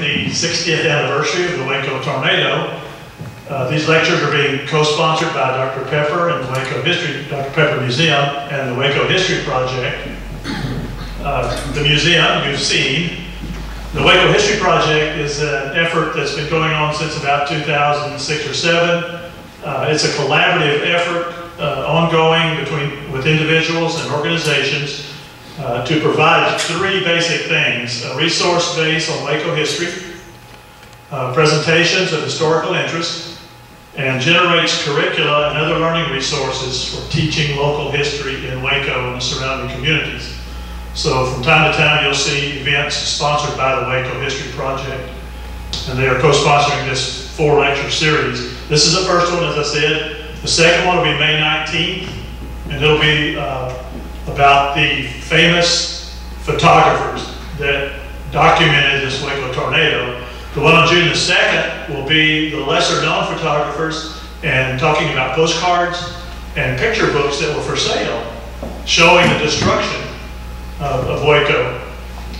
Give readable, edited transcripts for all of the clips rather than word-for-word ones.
the 60th anniversary of the Waco Tornado. These lectures are being co-sponsored by Dr. Pepper and the Waco Dr. Pepper Museum and the Waco History Project. The museum you've seen. The Waco History Project is an effort that's been going on since about 2006 or 7. It's a collaborative effort ongoing with individuals and organizations to provide three basic things: a resource base on Waco history, presentations of historical interest, and generates curricula and other learning resources for teaching local history in Waco and the surrounding communities. So from time to time you'll see events sponsored by the Waco History Project, and they are co-sponsoring this 4-lecture series. This is the first one, as I said. The second one will be May 19th, and it'll be about the famous photographers that documented this Waco tornado. The one on June the 2nd will be the lesser known photographers and talking about postcards and picture books that were for sale, showing the destruction of Waco.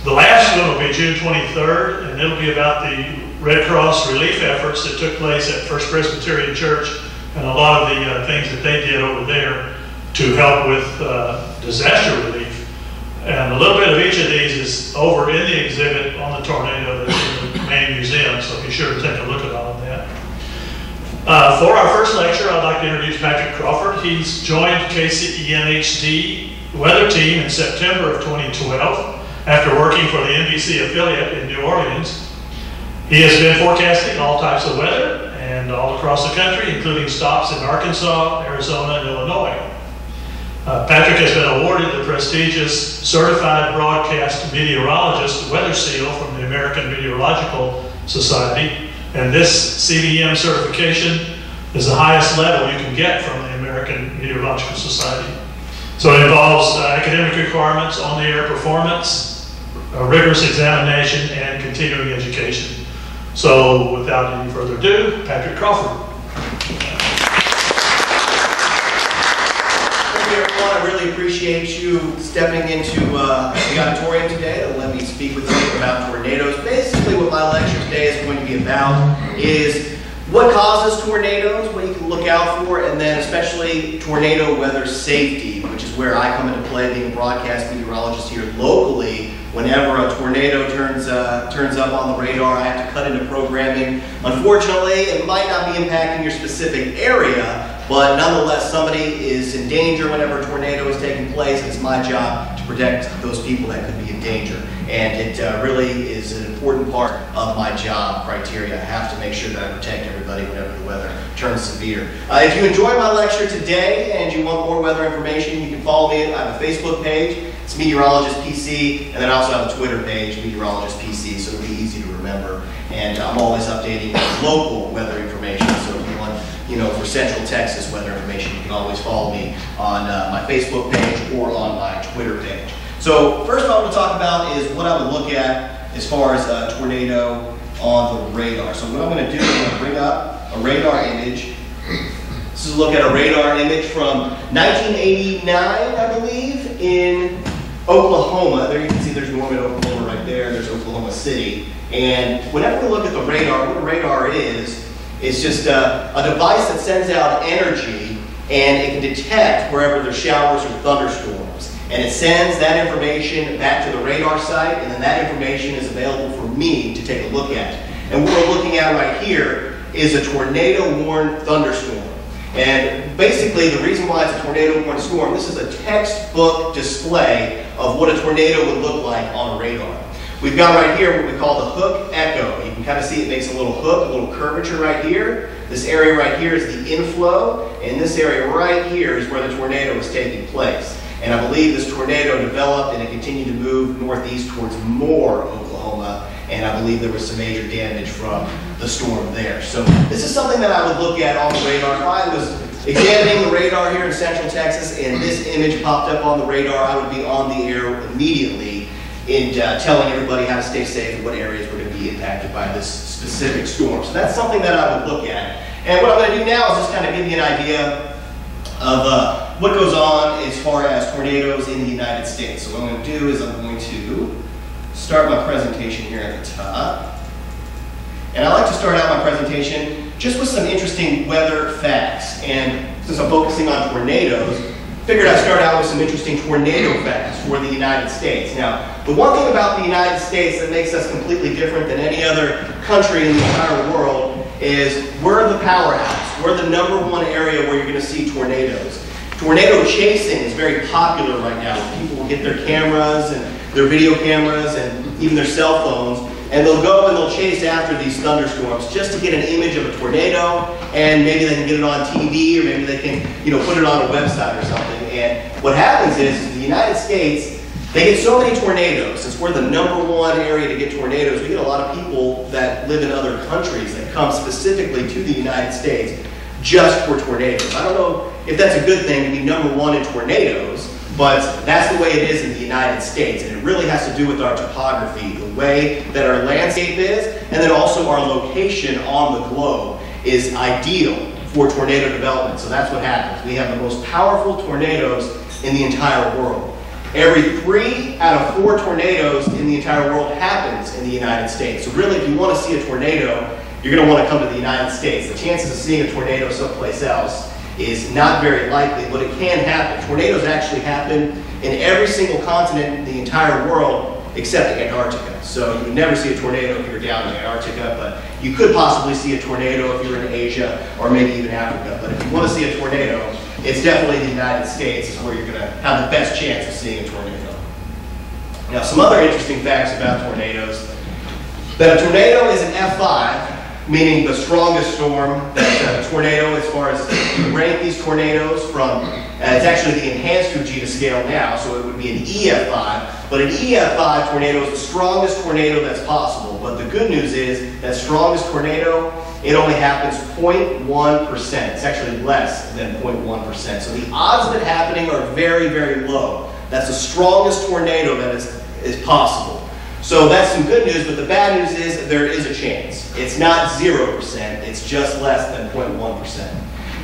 The last one will be June 23rd, and it'll be about the Red Cross relief efforts that took place at First Presbyterian Church and a lot of the things that they did over there to help with disaster relief. And a little bit of each of these is over in the exhibit on the tornado that's in the main museum, so be sure to take a look at all of that. For our first lecture, I'd like to introduce Patrick Crawford. He's joined KCEN HD weather team in September of 2012 after working for the NBC affiliate in New Orleans. He has been forecasting all types of weather and all across the country, including stops in Arkansas, Arizona, and Illinois. Patrick has been awarded the prestigious Certified Broadcast Meteorologist Weather Seal from the American Meteorological Society, and this CBM certification is the highest level you can get from the American Meteorological Society. So it involves academic requirements, on-the-air performance, a rigorous examination, and continuing education. So without any further ado, Patrick Crawford. Everyone, I really appreciate you stepping into the auditorium today to let me speak with you about tornadoes. Basically what my lecture today is going to be about is what causes tornadoes, what you can look out for, and then especially tornado weather safety, which is where I come into play, being a broadcast meteorologist here locally. Whenever a tornado turns up on the radar, I have to cut into programming. Unfortunately, it might not be impacting your specific area, but nonetheless, somebody is in danger whenever a tornado is taking place. It's my job to protect those people that could be in danger. And it really is an important part of my job criteria. I have to make sure that I protect everybody whenever the weather turns severe. If you enjoyed my lecture today and you want more weather information, you can follow me. I have a Facebook page. It's Meteorologist PC, and then I also have a Twitter page, Meteorologist PC, so it'll be easy to remember. And I'm always updating local weather information, so if you want, for Central Texas weather information, you can always follow me on my Facebook page or on my Twitter page. So first what I want to talk about is what I would look at as far as a tornado on the radar. So what I'm going to do is I'm going to bring up a radar image. This is a look at a radar image from 1989, I believe, in Oklahoma. There you can see there's Norman, Oklahoma right there. There's Oklahoma City. And whenever we look at the radar, what a radar is just a device that sends out energy, and it can detect wherever there's showers or thunderstorms. And it sends that information back to the radar site, and then that information is available for me to take a look at. And what we're looking at right here is a tornado-warned thunderstorm. And basically, the reason why it's a tornado-warned storm, this is a textbook display of what a tornado would look like on a radar. We've got right here what we call the hook echo. You can kind of see it makes a little hook, a little curvature right here. This area right here is the inflow, and this area right here is where the tornado is taking place. And I believe this tornado developed and it continued to move northeast towards Moore, Oklahoma, and I believe there was some major damage from the storm there. So this is something that I would look at on the radar. If I was examining the radar here in Central Texas and this image popped up on the radar, I would be on the air immediately in telling everybody how to stay safe and what areas were going to be impacted by this specific storm. So that's something that I would look at. And what I'm going to do now is just kind of give you an idea of what goes on as far as tornadoes in the United States. So what I'm going to do is I'm going to start my presentation here at the top. And I like to start out my presentation just with some interesting weather facts. And since I'm focusing on tornadoes, figured I'd start out with some interesting tornado facts for the United States. Now, the one thing about the United States that makes us completely different than any other country in the entire world is we're the powerhouse. We're the #1 area where you're going to see tornadoes. Tornado chasing is very popular right now. People will get their cameras and their video cameras and even their cell phones, and they'll go and they'll chase after these thunderstorms just to get an image of a tornado, and maybe they can get it on TV, or maybe they can, put it on a website or something. And what happens is the United States, they get so many tornadoes. Since we're the #1 area to get tornadoes, we get a lot of people that live in other countries that come specifically to the United States just for tornadoes. I don't know if that's a good thing to be #1 in tornadoes, but that's the way it is in the United States, and it really has to do with our topography, the way that our landscape is, and then also our location on the globe is ideal for tornado development. So that's what happens. We have the most powerful tornadoes in the entire world. Every 3 out of 4 tornadoes in the entire world happens in the United States. So really, if you want to see a tornado, you're going to want to come to the United States. The chances of seeing a tornado someplace else is not very likely, but it can happen. Tornadoes actually happen in every single continent in the entire world except Antarctica. So you would never see a tornado if you're down in Antarctica, but you could possibly see a tornado if you're in Asia or maybe even Africa. But if you want to see a tornado, it's definitely the United States is where you're going to have the best chance of seeing a tornado. Now, some other interesting facts about tornadoes. That a tornado is an F5, meaning the strongest storm. That's a tornado as far as you rank these tornadoes from, it's actually the enhanced Fujita scale now, so it would be an EF5. But an EF5 tornado is the strongest tornado that's possible. But the good news is that strongest tornado, it only happens 0.1%. It's actually less than 0.1%. So the odds of it happening are very, very low. That's the strongest tornado that is possible. So that's some good news, but the bad news is that there is a chance. It's not 0%, it's just less than 0.1%.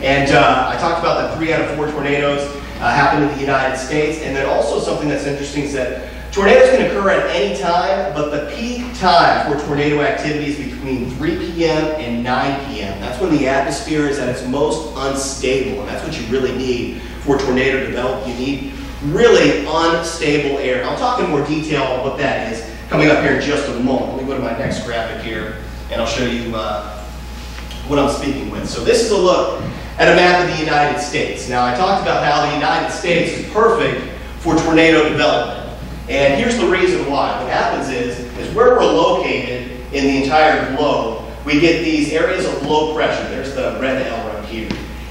And I talked about that 3 out of 4 tornadoes happen in the United States, and then also something that's interesting is that tornadoes can occur at any time, but the peak time for tornado activity is between 3 p.m. and 9 p.m. That's when the atmosphere is at its most unstable, and that's what you really need for tornado development. You need really unstable air. And I'll talk in more detail on what that is coming up here in just a moment. Let me go to my next graphic here, and I'll show you what I'm speaking with. So this is a look at a map of the United States. Now, I talked about how the United States is perfect for tornado development. And here's the reason why. What happens is where we're located in the entire globe, we get these areas of low pressure. There's the red L right here.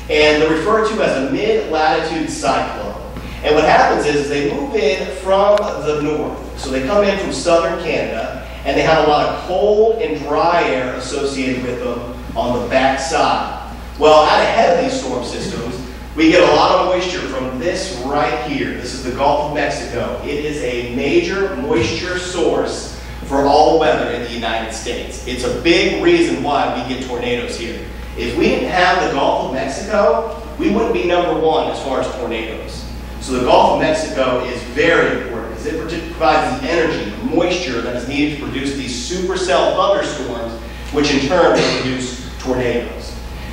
And they're referred to as a mid-latitude cyclone. And what happens is they move in from the north. So they come in from southern Canada, and they have a lot of cold and dry air associated with them on the back side. Well, out ahead of these storm systems, we get a lot of moisture from this right here. This is the Gulf of Mexico. It is a major moisture source for all the weather in the United States. It's a big reason why we get tornadoes here. If we didn't have the Gulf of Mexico, we wouldn't be #1 as far as tornadoes. So the Gulf of Mexico is very important because it provides the energy, the moisture that is needed to produce these supercell thunderstorms, which in turn will produce tornadoes.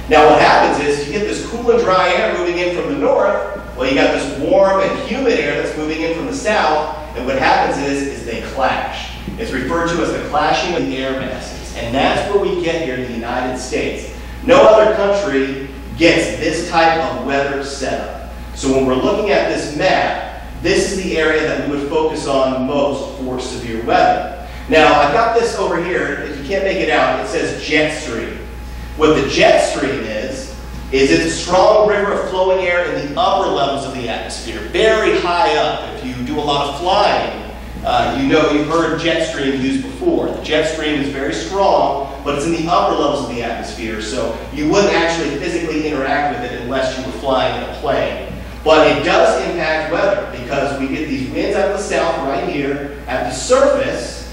Now what happens is you get this cool and dry air moving in from the north. Well, you got this warm and humid air that's moving in from the south, and what happens is they clash. It's referred to as the clashing of the air masses, and that's where we get here in the United States. No other country gets this type of weather setup. So when we're looking at this map, this is the area that we would focus on most for severe weather. Now, I've got this over here. If you can't make it out, it says jet stream. What the jet stream is it's a strong river of flowing air in the upper levels of the atmosphere, very high up. If you do a lot of flying, you've heard jet stream used before. The jet stream is very strong, but it's in the upper levels of the atmosphere, so you wouldn't actually physically interact with it unless you were flying in a plane. But it does impact weather because we get these winds out of the south right here at the surface.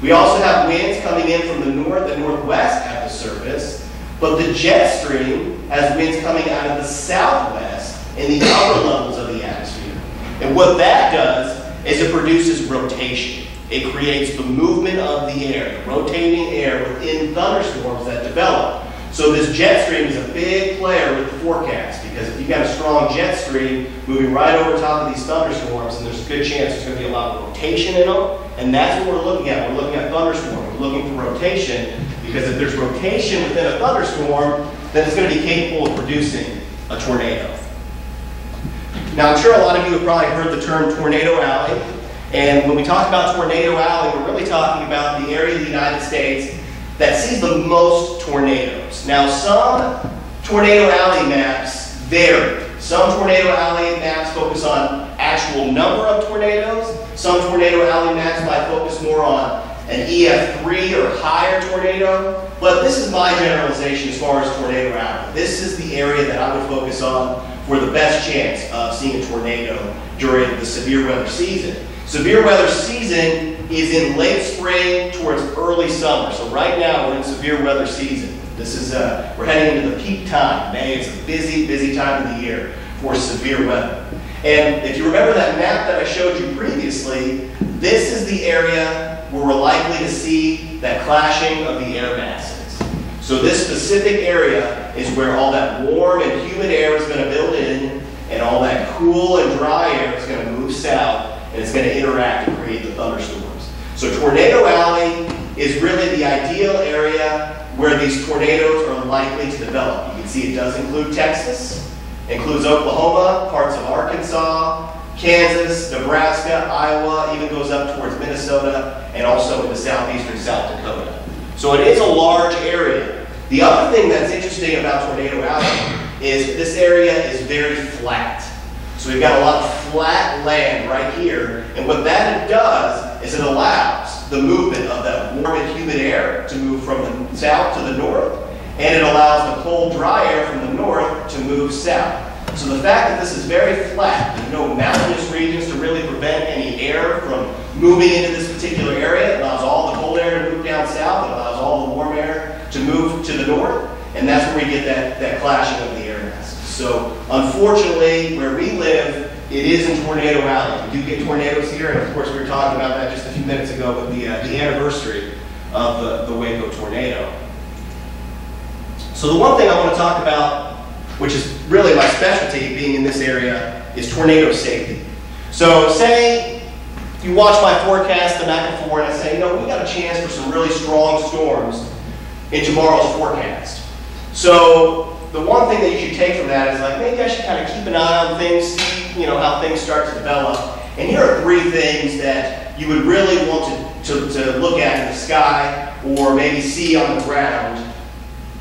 We also have winds coming in from the north and northwest at the surface. But the jet stream has winds coming out of the southwest in the upper levels of the atmosphere. And what that does is it produces rotation. it creates the movement of the air, the rotating air within thunderstorms that develop. So this jet stream is a big player with the forecast, because if you've got a strong jet stream moving right over top of these thunderstorms, then there's a good chance there's going to be a lot of rotation in them, and that's what we're looking at. We're looking at thunderstorms. We're looking for rotation, because if there's rotation within a thunderstorm, then it's going to be capable of producing a tornado. Now, I'm sure a lot of you have probably heard the term tornado alley, and when we talk about tornado alley, we're really talking about the area of the United States that sees the most tornadoes. Now, some tornado alley maps vary. Some tornado alley maps focus on actual number of tornadoes. Some tornado alley maps might focus more on an EF3 or higher tornado. But this is my generalization as far as tornado alley. This is the area that I would focus on for the best chance of seeing a tornado during the severe weather season. Severe weather season is in late spring towards early summer. So right now we're in severe weather season. This is we're heading into the peak time. May is a busy, busy time of the year for severe weather. And if you remember that map that I showed you previously, this is the area where we're likely to see that clashing of the air masses. So this specific area is where all that warm and humid air is going to build in, and all that cool and dry air is going to move south, and it's going to interact and create the thunderstorms. So Tornado Alley is really the ideal area where these tornadoes are likely to develop. You can see it does include Texas, includes Oklahoma, parts of Arkansas, Kansas, Nebraska, Iowa, even goes up towards Minnesota, and also into southeastern South Dakota. So it is a large area. The other thing that's interesting about Tornado Alley is this area is very flat. So we've got a lot of flat land right here, and what that does is it allows the movement of that warm and humid air to move from the south to the north, and it allows the cold, dry air from the north to move south. So the fact that this is very flat, there's no mountainous regions to really prevent any air from moving into this particular area. It allows all the cold air to move down south. It allows all the warm air to move to the north. And that's where we get that clashing of the air masses. So unfortunately, where we live, it is in Tornado Alley. We do get tornadoes here. And of course, we were talking about that just a few minutes ago with the anniversary of the Waco tornado. So the one thing I want to talk about, which is really my specialty being in this area, is tornado safety. So say you watch my forecast the night before and I say, you know, we got a chance for some really strong storms in tomorrow's forecast. So the one thing that you should take from that is like, maybe I should kind of keep an eye on things, see, you know, how things start to develop. And here are 3 things that you would really want to look at in the sky or maybe see on the ground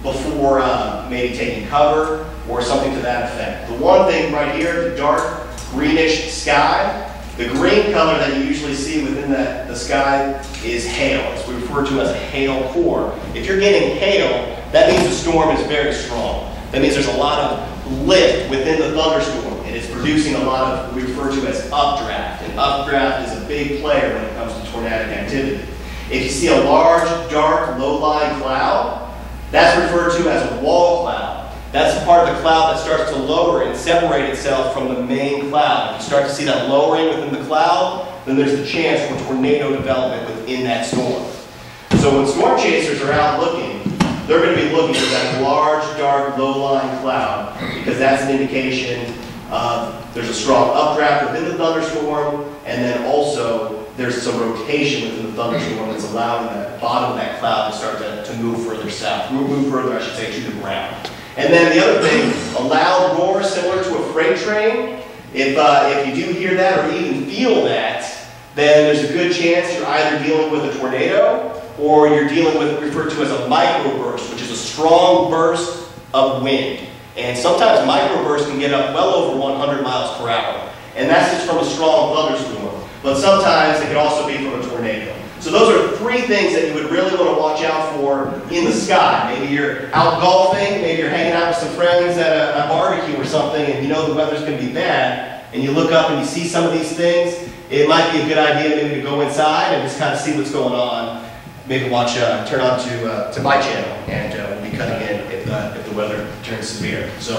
before maybe taking cover or something to that effect. The one thing right here, the dark greenish sky, the green color that you usually see within the sky is hail. It's what we refer to as a hail core. If you're getting hail, that means the storm is very strong. That means there's a lot of lift within the thunderstorm, and it's producing a lot of what we refer to as updraft. And updraft is a big player when it comes to tornadic activity. If you see a large, dark, low-lying cloud, that's referred to as a wall cloud. That's the part of the cloud that starts to lower and separate itself from the main cloud. If you start to see that lowering within the cloud, then there's a chance for tornado development within that storm. So when storm chasers are out looking, they're going to be looking for that large, dark, low-lying cloud, because that's an indication there's a strong updraft within the thunderstorm, and then also there's some rotation within the thunderstorm that's allowing the bottom of that cloud to start to move further south, move further, I should say, to the ground. And then the other thing, a loud roar similar to a freight train, if you do hear that or even feel that, then there's a good chance you're either dealing with a tornado or you're dealing with what we refer to as a microburst, which is a strong burst of wind. And sometimes microbursts can get up well over 100 miles per hour. And that's just from a strong thunderstorm. But sometimes it can also be from a tornado. So those are 3 things that you would really want to watch out for in the sky. Maybe you're out golfing, maybe you're hanging out with some friends at a barbecue or something, and you know the weather's going to be bad, and you look up and you see some of these things. It might be a good idea maybe to go inside and just kind of see what's going on. Maybe watch, turn on to my channel, and we'll be cutting in if the weather turns severe. So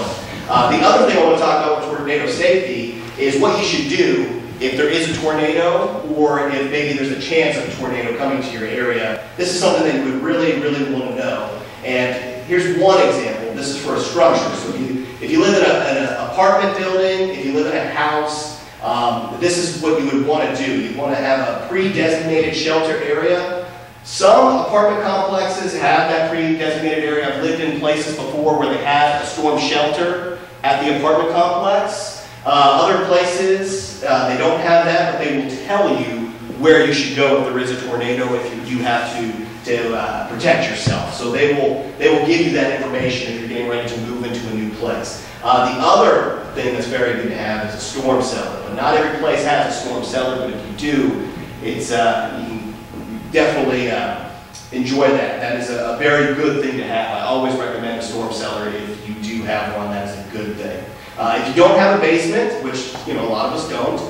the other thing I want to talk about with tornado safety is what you should do if there is a tornado, or if maybe there's a chance of a tornado coming to your area. This is something that you would really, really want to know. And here's one example. This is for a structure. So if you live in an apartment building, if you live in a house, this is what you would want to do. You want to have a pre-designated shelter area. Some apartment complexes have that pre-designated area. I've lived in places before where they had a storm shelter at the apartment complex. Other places, they don't have that, but they will tell you where you should go if there is a tornado, if you do have to protect yourself. So they will give you that information if you're getting ready to move into a new place. The other thing that's very good to have is a storm cellar. But not every place has a storm cellar, but if you do, it's you can definitely enjoy that. That is a very good thing to have. I always recommend a storm cellar if you do have one. That is a good thing. If you don't have a basement, which a lot of us don't,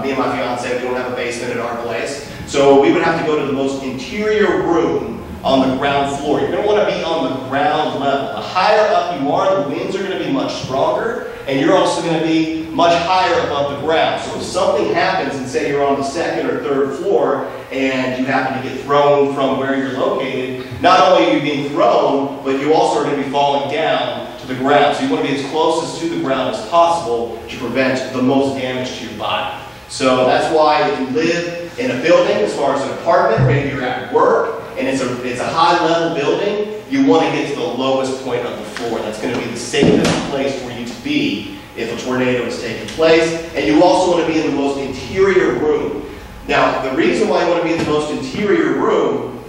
me and my fiance, we don't have a basement at our place, so we would have to go to the most interior room on the ground floor. You're going to want to be on the ground level. The higher up you are, the winds are going to be much stronger, and you're also going to be much higher above the ground. So if something happens, and say you're on the second or third floor, and you happen to get thrown from where you're located, not only are you being thrown, but you also are going to be falling down to the ground. So you want to be as close to the ground as possible to prevent the most damage to your body. So that's why if you live in a building, as far as an apartment, or maybe you're at work, and it's a high-level building, you want to get to the lowest point of the floor. That's going to be the safest place for you to be if a tornado is taking place. And you also want to be in the most interior room. Now, the reason why you want to be in the most interior room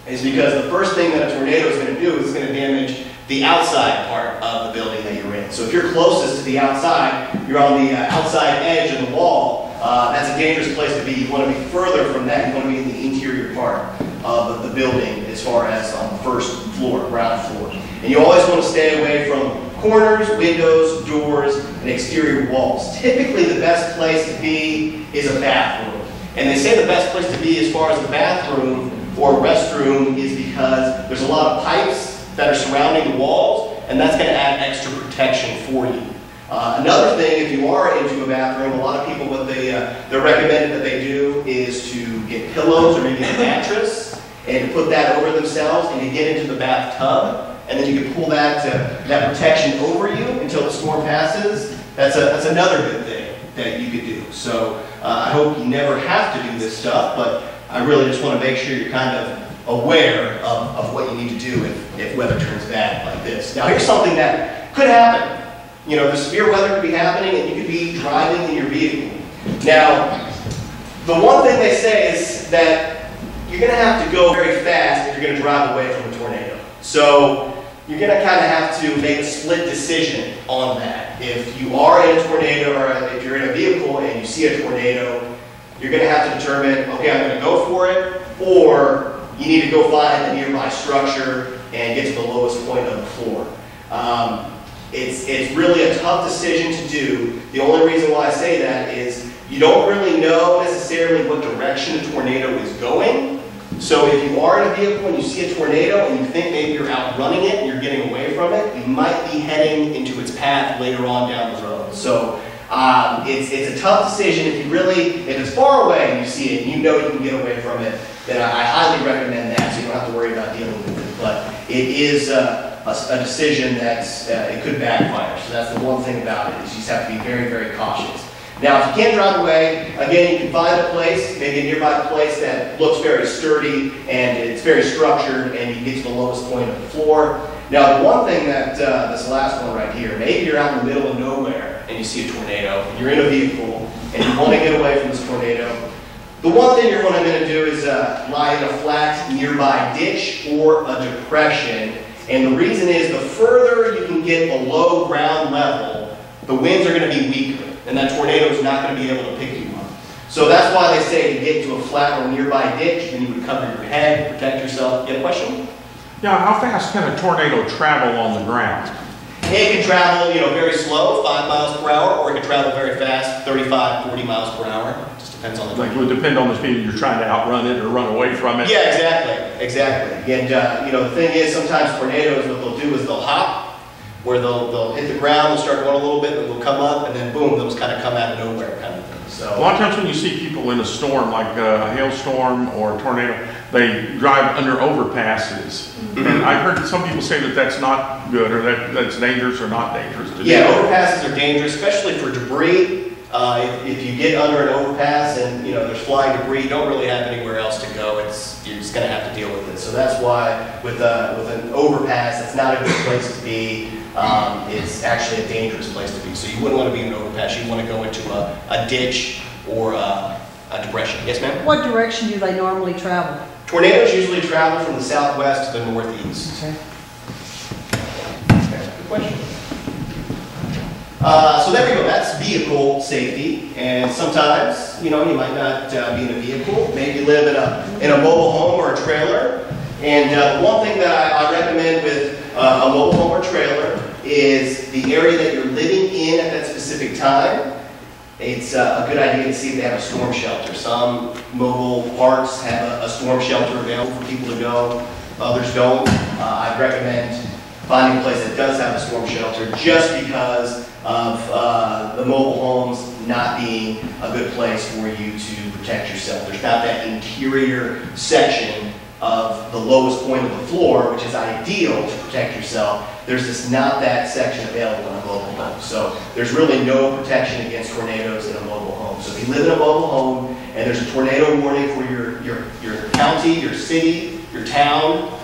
is because the first thing that a tornado is going to do is it's going to damage the outside part of the building that you're in. So if you're closest to the outside, you're on the outside edge of the wall, that's a dangerous place to be. You want to be further from that. You want to be in the interior part of the building as far as on the first floor, ground floor. And you always want to stay away from corners, windows, doors, and exterior walls. Typically the best place to be is a bathroom. And they say the best place to be as far as the bathroom or restroom is because there's a lot of pipes that are surrounding the walls, and that's going to add extra protection for you. Another thing, if you are into a bathroom, a lot of people, what they're recommended that they do is to get pillows or maybe a mattress and to put that over themselves and to get into the bathtub, and then you can pull that protection over you until the storm passes. That's another good thing that you could do. So I hope you never have to do this stuff, but I really just want to make sure you're kind of aware of what you need to do if weather turns bad like this. Now here's something that could happen. The severe weather could be happening and you could be driving in your vehicle. Now, the one thing they say is that you're going to have to go very fast if you're going to drive away from a tornado. So you're going to kind of have to make a split decision on that. If you are in a tornado, or if you're in a vehicle and you see a tornado, you're going to have to determine, okay, I'm going to go for it, or you need to go find a nearby structure and get to the lowest point of the floor. It's really a tough decision to do. The only reason why I say that is you don't really know necessarily what direction a tornado is going. So if you are in a vehicle and you see a tornado and you think maybe you're outrunning it and you're getting away from it, you might be heading into its path later on down the road. So it's a tough decision. If it's far away and you see it and you know you can get away from it, then I highly recommend that so you don't have to worry about dealing with it. But it is a decision that's, it could backfire. So that's the one thing about it, is you just have to be very, very cautious. Now, if you can't drive away, again, you can find a place, maybe a nearby place that looks very sturdy and it's very structured and you can get to the lowest point of the floor. Now, the one thing that, this last one right here, maybe you're out in the middle of nowhere and you see a tornado and you're in a vehicle and you want to get away from this tornado. The one thing you're going to do is lie in a flat nearby ditch or a depression. And the reason is the further you can get below ground level, the winds are going to be weaker, and that tornado is not going to be able to pick you up. So that's why they say to get to a flat or nearby ditch, then you would cover your head, protect yourself. You have a question? Yeah, how fast can a tornado travel on the ground? It can travel, very slow, 5 miles per hour, or it can travel very fast, 35, 40 miles per hour. Just depends on the Like, it would depend on the speed you're trying to outrun it or run away from it. Yeah, exactly. And, the thing is, sometimes tornadoes, what they'll do is they'll hop, where they'll hit the ground, they'll start going a little bit, and they'll come up, and then boom, they'll just kind of come out of nowhere kind of thing. A lot of times when you see people in a storm, like a hailstorm or a tornado, they drive under overpasses. And I've heard some people say that that's not good, or that's dangerous or not dangerous to do. Yeah, overpasses are dangerous, especially for debris. If you get under an overpass and there's flying debris, you don't really have anywhere else to go. You're just going to have to deal with it. So that's why with an overpass, it's not a good place to be. It's actually a dangerous place to be. So you wouldn't want to be in an overpass. You want to go into a ditch or a depression. Yes, ma'am? What direction do they normally travel? Tornadoes usually travel from the southwest to the northeast. Okay. Good question. So there we go, that's vehicle safety, and sometimes, you might not be in a vehicle, maybe you live in a mobile home or a trailer, and one thing that I recommend with a mobile home or trailer is the area that you're living in at that specific time. It's a good idea to see if they have a storm shelter. Some mobile parks have a storm shelter available for people to go, others don't. I'd recommend finding a place that does have a storm shelter just because of the mobile homes not being a good place for you to protect yourself. There's not that interior section of the lowest point of the floor, which is ideal to protect yourself. There's just not that section available in a mobile home. So there's really no protection against tornadoes in a mobile home. So if you live in a mobile home and there's a tornado warning for your county, your city, your town,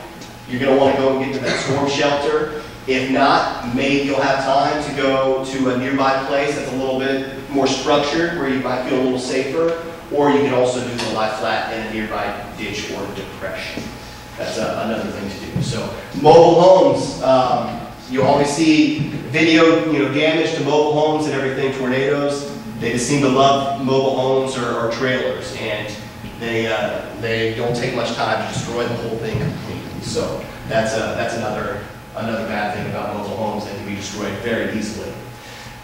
you're going to want to go and get to that storm shelter. If not, maybe you'll have time to go to a nearby place that's a little bit more structured where you might feel a little safer, or you can also do the lie flat in a nearby ditch or depression. That's another thing to do. So mobile homes, you always see video, damage to mobile homes and everything, tornadoes. They just seem to love mobile homes or trailers, and they don't take much time to destroy the whole thing completely. So that's another bad thing about mobile homes. They can be destroyed very easily.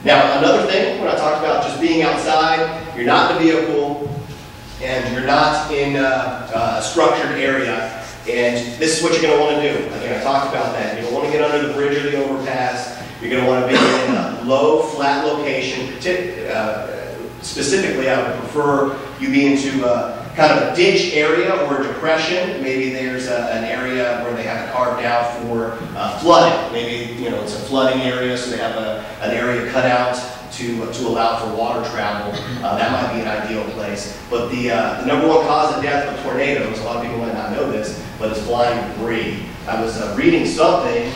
Now, another thing, when I talked about just being outside, you're not in a vehicle, and you're not in a structured area, and this is what you're going to want to do. Again, I talked about that. You don't want to get under the bridge or the overpass. You're going to want to be in a low, flat location. Specifically, I would prefer you be into kind of a ditch area or a depression. Maybe there's an area where they have it carved out for flooding. Maybe it's a flooding area, so they have an area cut out to allow for water travel. That might be an ideal place. But the number one cause of death of tornadoes, a lot of people might not know this, but it's flying debris. I was reading something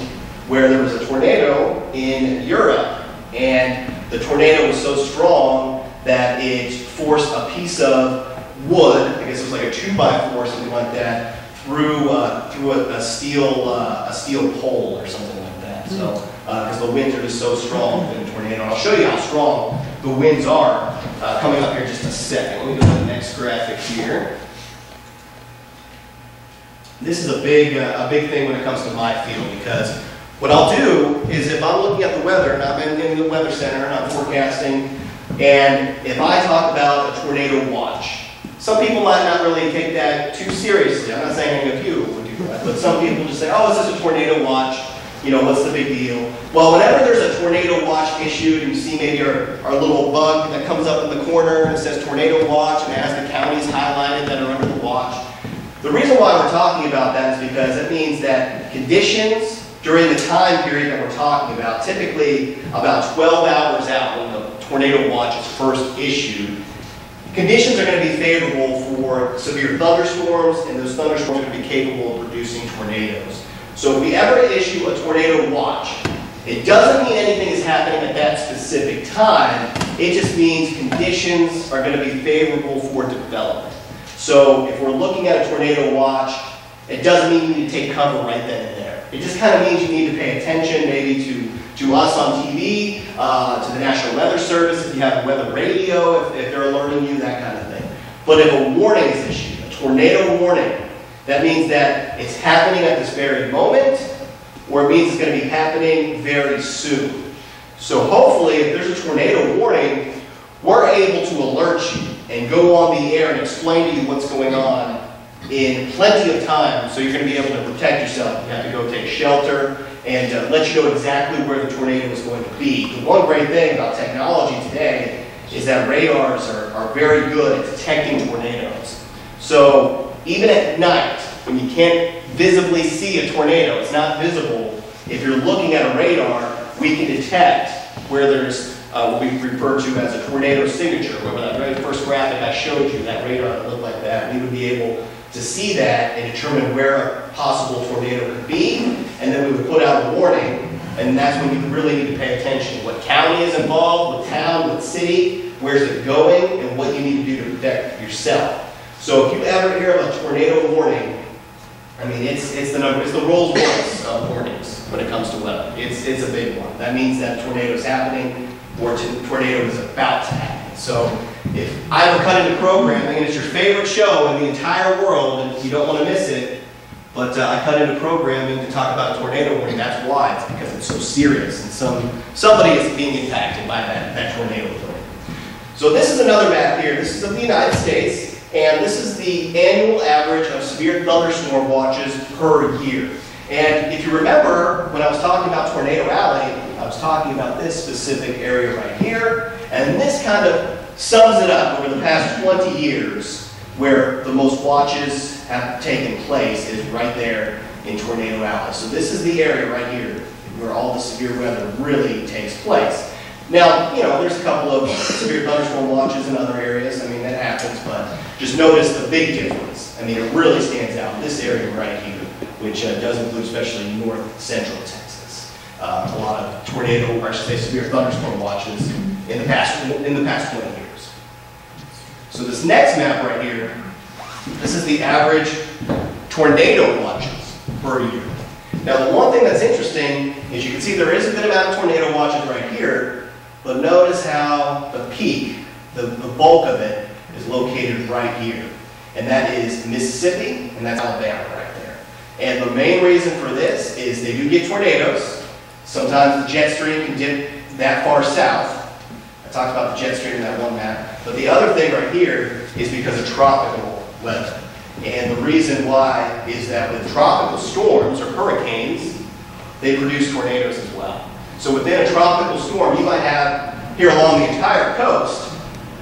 where there was a tornado in Europe, and the tornado was so strong that it forced a piece of wood, I guess it was like a 2x4 or something like that, through a steel pole or something like that. So, because the winds are just so strong in a tornado. And I'll show you how strong the winds are coming up here in just a second. Let me go to the next graphic here. This is a big thing when it comes to my field, because what I'll do is if I'm looking at the weather, and I'm in the weather center and I'm forecasting, and if I talk about a tornado watch, some people might not really take that too seriously. I'm not saying any of you would do that, but some people just say, oh, is this a tornado watch? What's the big deal? Well, whenever there's a tornado watch issued, and you see maybe our little bug that comes up in the corner and it says tornado watch and it has the counties highlighted that are under the watch, the reason why we're talking about that is because it means that conditions during the time period that we're talking about, typically about 12 hours out when the tornado watch is first issued, conditions are going to be favorable for severe thunderstorms, and those thunderstorms are going to be capable of producing tornadoes. So if we ever issue a tornado watch, it doesn't mean anything is happening at that specific time. It just means conditions are going to be favorable for development. So if we're looking at a tornado watch, it doesn't mean you need to take cover right then and there. It just kind of means you need to pay attention maybe to us on TV, to the National Weather Service, if you have a weather radio, if they're alerting you, that kind of thing. But if a warning is issued, a tornado warning, that means that it's happening at this very moment, or it means it's going to be happening very soon. So hopefully, if there's a tornado warning, we're able to alert you and go on the air and explain to you what's going on in plenty of time, so you're going to be able to protect yourself. You have to go take shelter and let you know exactly where the tornado is going to be. The one great thing about technology today is that radars are very good at detecting tornadoes. So even at night, when you can't visibly see a tornado, it's not visible, if you're looking at a radar, we can detect where there's what we refer to as a tornado signature. Remember that very first graphic I showed you, that radar that looked like that, we would be able to see that and determine where a possible tornado could be, and then we would put out a warning, and that's when you really need to pay attention. What county is involved, what town, what city, where's it going, and what you need to do to protect yourself. So if you ever hear of a tornado warning, I mean, it's the Rolls Royce of warnings when it comes to weather. It's a big one. That means that a tornado is happening or a tornado is about to happen. So if I ever cut into programming and it's your favorite show in the entire world and you don't want to miss it, but I cut into programming to talk about a tornado warning, that's why. It's because it's so serious and somebody is being impacted by that tornado warning. So this is another map here. This is of the United States. And this is the annual average of severe thunderstorm watches per year. And if you remember, when I was talking about Tornado Alley, I was talking about this specific area right here. And this kind of sums it up over the past 20 years, where the most watches have taken place is right there in Tornado Alley. So this is the area right here where all the severe weather really takes place. Now, you know, there's a couple of severe thunderstorm watches in other areas. I mean, that happens, but just notice the big difference. I mean, it really stands out. This area right here, which does include especially north central Texas. A lot of tornado, or I should say severe thunderstorm watches in the past 20 years. So this next map right here, this is the average tornado watches per year. Now, the one thing that's interesting is you can see there is a good amount of tornado watches right here. But notice how the peak, the bulk of it, is located right here. And that is Mississippi, and that's Alabama right there. And the main reason for this is they do get tornadoes. Sometimes the jet stream can dip that far south. I talked about the jet stream in that one map. But the other thing right here is because of tropical weather. And the reason why is that with tropical storms or hurricanes, they produce tornadoes as well. So within a tropical storm, you might have, here along the entire coast,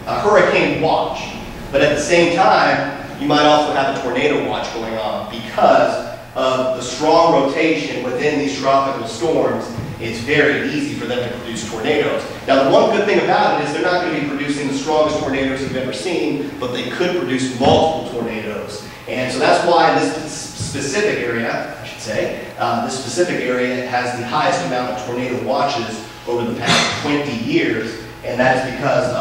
a hurricane watch. But at the same time, you might also have a tornado watch going on because of the strong rotation within these tropical storms. It's very easy for them to produce tornadoes. Now, the one good thing about it is they're not going to be producing the strongest tornadoes you've ever seen, but they could produce multiple tornadoes. And so that's why this specific area, I should say, this specific area has the highest amount of tornado watches over the past 20 years. And that is because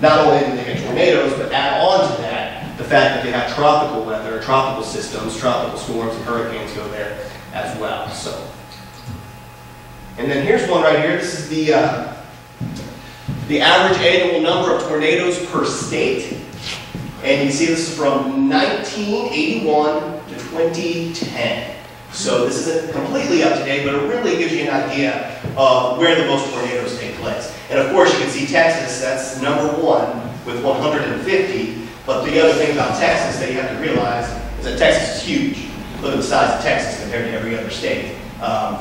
not only do they get tornadoes, but add on to that the fact that they have tropical weather, tropical systems, tropical storms, and hurricanes go there as well. So, and then here's one right here. This is the average annual number of tornadoes per state. And you can see this is from 1981 to 2010. So this isn't completely up to date, but it really gives you an idea of where the most tornadoes take place. And of course, you can see Texas, that's #1 with 150. But the other thing about Texas that you have to realize is that Texas is huge. Look at the size of Texas compared to every other state.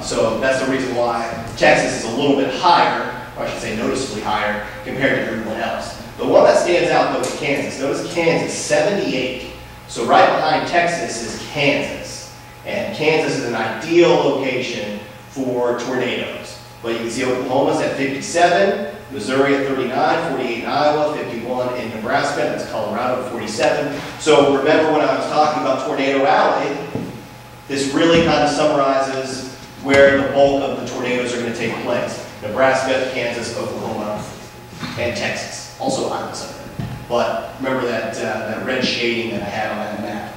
So that's the reason why Texas is a little bit higher, or I should say noticeably higher, compared to everyone else. The one that stands out though is Kansas. Notice Kansas, 78. So right behind Texas is Kansas. And Kansas is an ideal location for tornadoes. But you can see Oklahoma's at 57, Missouri at 39, 48 in Iowa, 51 in Nebraska, that's Colorado at 47. So remember when I was talking about Tornado Alley, this really kind of summarizes where the bulk of the tornadoes are going to take place. Nebraska, Kansas, Oklahoma, and Texas. Also Iowa somewhere. But remember that red shading that I had on that map.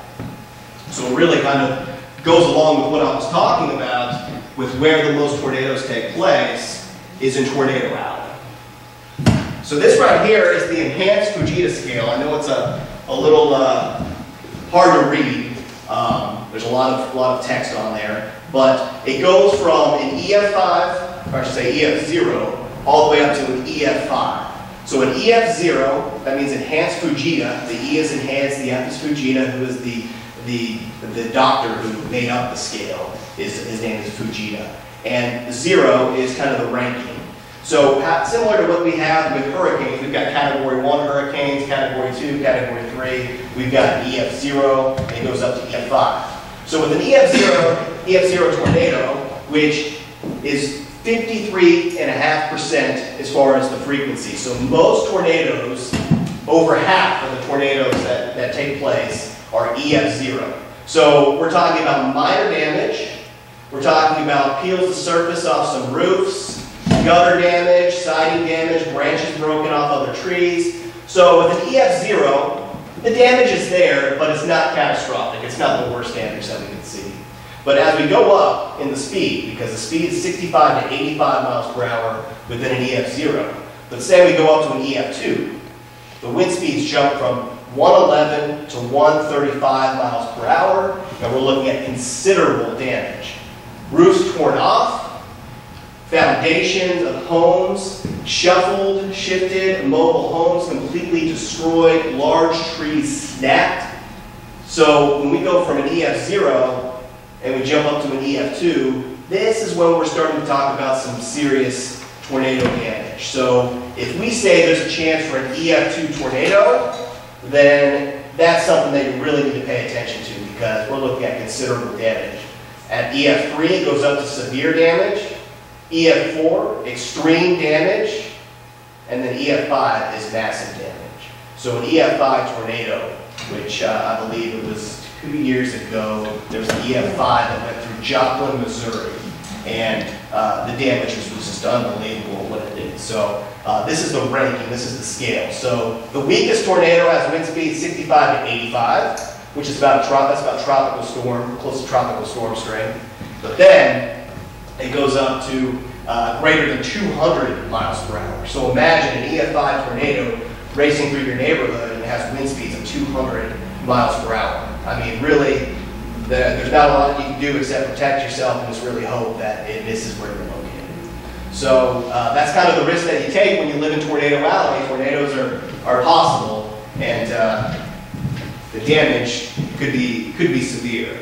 So it really kind of goes along with what I was talking about with where the most tornadoes take place is in Tornado Alley. So this right here is the enhanced Fujita scale. I know it's a little hard to read. There's a lot of text on there, but it goes from an EF5, or I should say EF0, all the way up to an EF5. So an EF0, that means enhanced Fujita. The E is enhanced, the F is Fujita, who is the doctor who made up the scale. His name is Fujita. And 0 is kind of the ranking. So similar to what we have with hurricanes, we've got Category 1 hurricanes, Category 2, Category 3. We've got EF0, and it goes up to EF5. So with an EF0 tornado, which is 53.5% as far as the frequency. So most tornadoes, over half of the tornadoes that take place are EF0. So we're talking about minor damage. We're talking about peels to surface off some roofs, gutter damage, siding damage, branches broken off other trees. So with an EF0, the damage is there, but it's not catastrophic. It's not the worst damage that we can see. But as we go up in the speed, because the speed is 65 to 85 miles per hour within an EF0, let's say we go up to an EF2, the wind speeds jump from 111 to 135 miles per hour, and we're looking at considerable damage. Roofs torn off, foundations of homes shuffled, shifted, mobile homes completely destroyed, large trees snapped. So when we go from an EF0 and we jump up to an EF2, this is when we're starting to talk about some serious tornado damage. So if we say there's a chance for an EF2 tornado, then that's something that you really need to pay attention to because we're looking at considerable damage. At EF3, it goes up to severe damage. EF4, extreme damage. And then EF5 is massive damage. So an EF5 tornado, which I believe it was 2 years ago, there was an EF5 that went through Joplin, Missouri. And the damage was just unbelievable what it did. So this is the ranking, this is the scale. So the weakest tornado has wind speed 65 to 85, which is about tropical storm, close to tropical storm strength. But then it goes up to greater than 200 miles per hour. So imagine an EF5 tornado racing through your neighborhood and it has wind speeds of 200 miles per hour. I mean, really, there's not a lot you can do except protect yourself and just really hope that it misses where you're located. So that's kind of the risk that you take when you live in Tornado Valley. Tornadoes are possible, and the damage could be severe.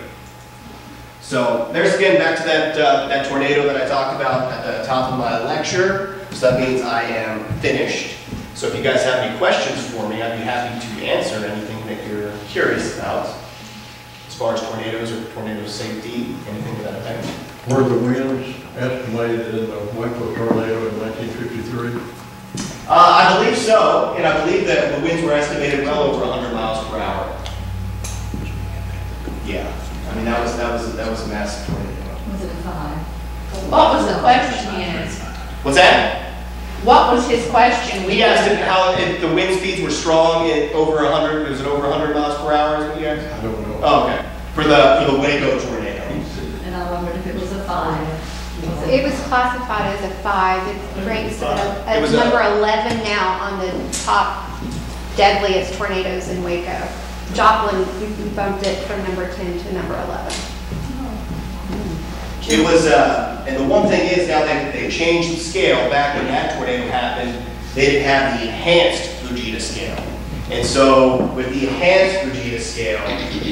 So there's again back to that tornado that I talked about at the top of my lecture. So that means I am finished. So if you guys have any questions for me, I'd be happy to answer anything that you're curious about. As far as tornadoes or tornado safety, anything to that effect. Were the winds estimated in the Waco tornado in 1953? I believe so, and I believe that the winds were estimated well over 100 miles per hour. Yeah, I mean that was a massive tornado. Was it a 5? What was the question? What's that? What was his question? He asked if the wind speeds were strong at over 100. Was it over 100 miles per hour? Is what you asked? I don't know. Oh, okay. For the Waco tornado. And I wondered if it was a 5. It was classified as a 5. It ranks at number 11 now on the top deadliest tornadoes in Waco. Joplin, we bumped it from number 10 to number 11. It was, and the one thing is now they changed the scale. Back when that tornado happened, they didn't have the enhanced Fujita scale. And so with the enhanced Fujita scale,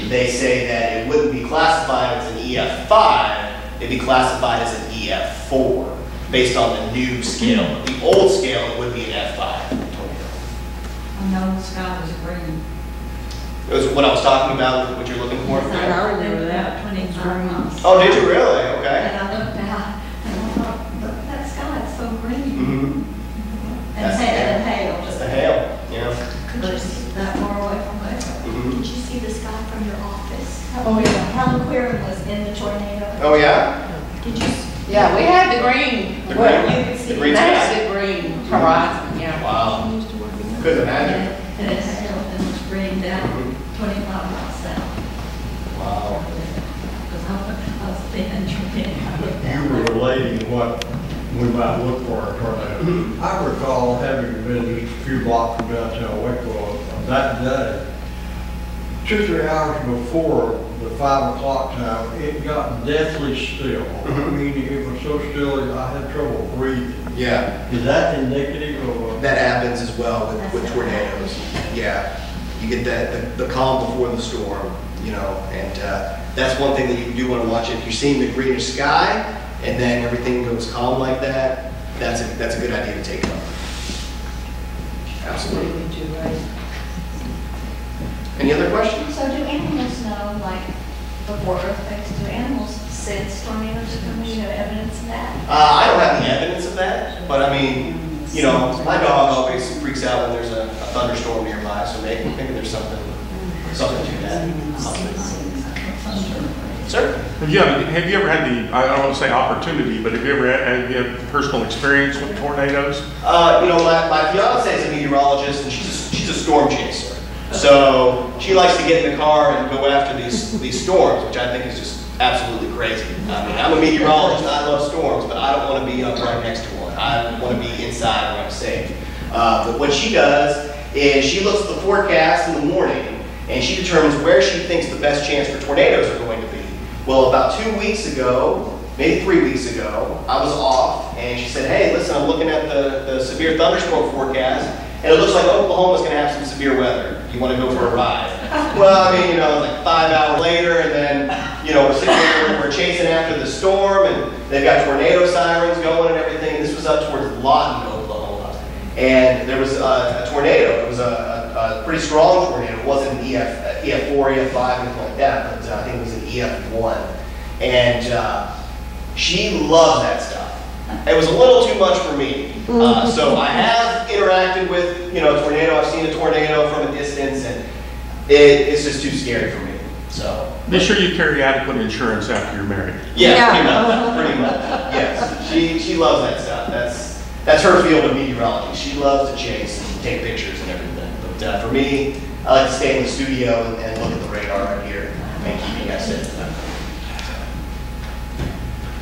they say that it wouldn't be classified as an EF5, it'd be classified as an EF4, based on the new scale. The old scale, it would be an F5 tornado. I know the sky was green. It was what I was talking about, what you're looking for? I remember that. 23 months. Oh, did you really? Okay. And I looked out and I thought, look, that sky is so green. Mm-hmm. And hail. Just the hail, yeah. Just that far away from there. Mm-hmm. Did you see the sky from your office? Oh, yeah. Helen Query was in the tornado. Oh, yeah? Did you? Yeah, we had the green. The Well, green- you could see the green massive green horizon. Yeah. Wow. Couldn't imagine. And it hailed and was green down 25 miles south. Wow. Because I was thinking, I looked You down were there. relating what we might look for a tornado. I recall having been just a few blocks from downtown Waco on that day. 2 or 3 hours before the 5 o'clock time, it got deathly still. I mean, it was so still that I had trouble breathing. Yeah. Is that indicative of That happens as well with tornadoes. Yeah. You get the calm before the storm, you know, and that's one thing that you do want to watch. If you're seeing the greenish sky and then everything goes calm like that, that's a good idea to take up. Absolutely. Any other questions? So do animals know, like, before earthquakes, do animals sense tornadoes are coming? You have evidence of that? I don't have any evidence of that, but I mean, you know, my dog always freaks out when there's a thunderstorm nearby, so maybe there's something to that. Sir? Have you ever had the, I don't want to say opportunity, but have you ever had personal experience with tornadoes? You know, my fiance is a meteorologist, and she's a storm chaser. So she likes to get in the car and go after these storms, which I think is just absolutely crazy. I mean, I'm a meteorologist, I love storms, but I don't want to be up right next to one. I want to be inside where I'm safe. But what she does is she looks at the forecast in the morning, and she determines where she thinks the best chance for tornadoes are going to be. Well, about 2 weeks ago, maybe 3 weeks ago, I was off, and she said, hey, listen, I'm looking at the severe thunderstorm forecast, and it looks like Oklahoma's going to have some severe weather. You want to go for a ride? Well, I mean, you know, like 5 hours later, and then, you know, we're sitting there, we're chasing after the storm, and they've got tornado sirens going and everything. And this was up towards Lawton, Oklahoma. And there was a tornado. It was a pretty strong tornado. It wasn't an EF4, EF5, anything like that, but I think it was an EF1. And she loves that stuff. It was a little too much for me. So I have interacted with, you know, a tornado. I've seen a tornado from a distance, and it's just too scary for me. So Be sure you carry adequate insurance after you're married. yeah, pretty much. Yes, she loves that stuff. That's her field of meteorology. She loves to chase and take pictures and everything. But for me, I like to stay in the studio and look at the radar right here and keep you guys safe.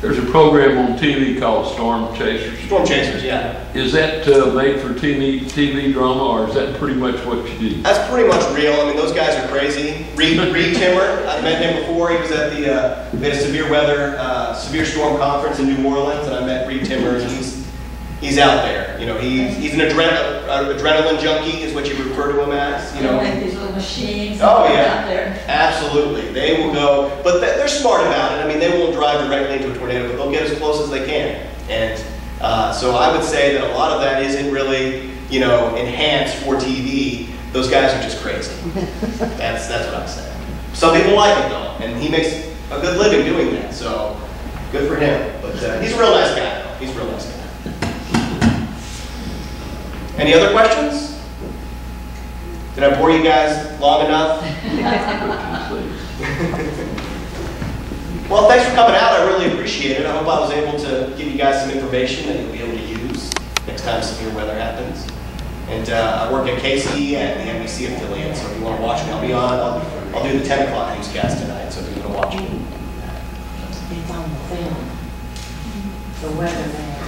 There's a program on TV called Storm Chasers. Storm Chasers, yeah. Is that made for TV drama, or is that pretty much what you do? That's pretty much real. I mean, those guys are crazy. Reed Timmer, I've met him before. He was at we had a severe weather, severe storm conference in New Orleans, and I met Reed Timmer, and he's out there. You know, he's an adrenaline junkie, is what you refer to him as. You know, like these little machines. Oh yeah, out there. Absolutely. They will go, but they're smart about it. I mean, they won't drive directly into a tornado, but they'll get as close as they can. And so I would say that a lot of that isn't really, you know, enhanced for TV. Those guys are just crazy. That's what I'm saying. Some people like it though, and he makes a good living doing that. So good for him. But he's a real nice guy though. He's a real nice guy. Any other questions? Did I bore you guys long enough? Well, thanks for coming out. I really appreciate it. I hope I was able to give you guys some information that you'll be able to use next time severe weather happens. And I work at KCEN, the NBC affiliate, so if you want to watch me, I'll be on. I'll do the 10 o'clock newscast tonight, so if you want to watch me. It's on the film. The weather man.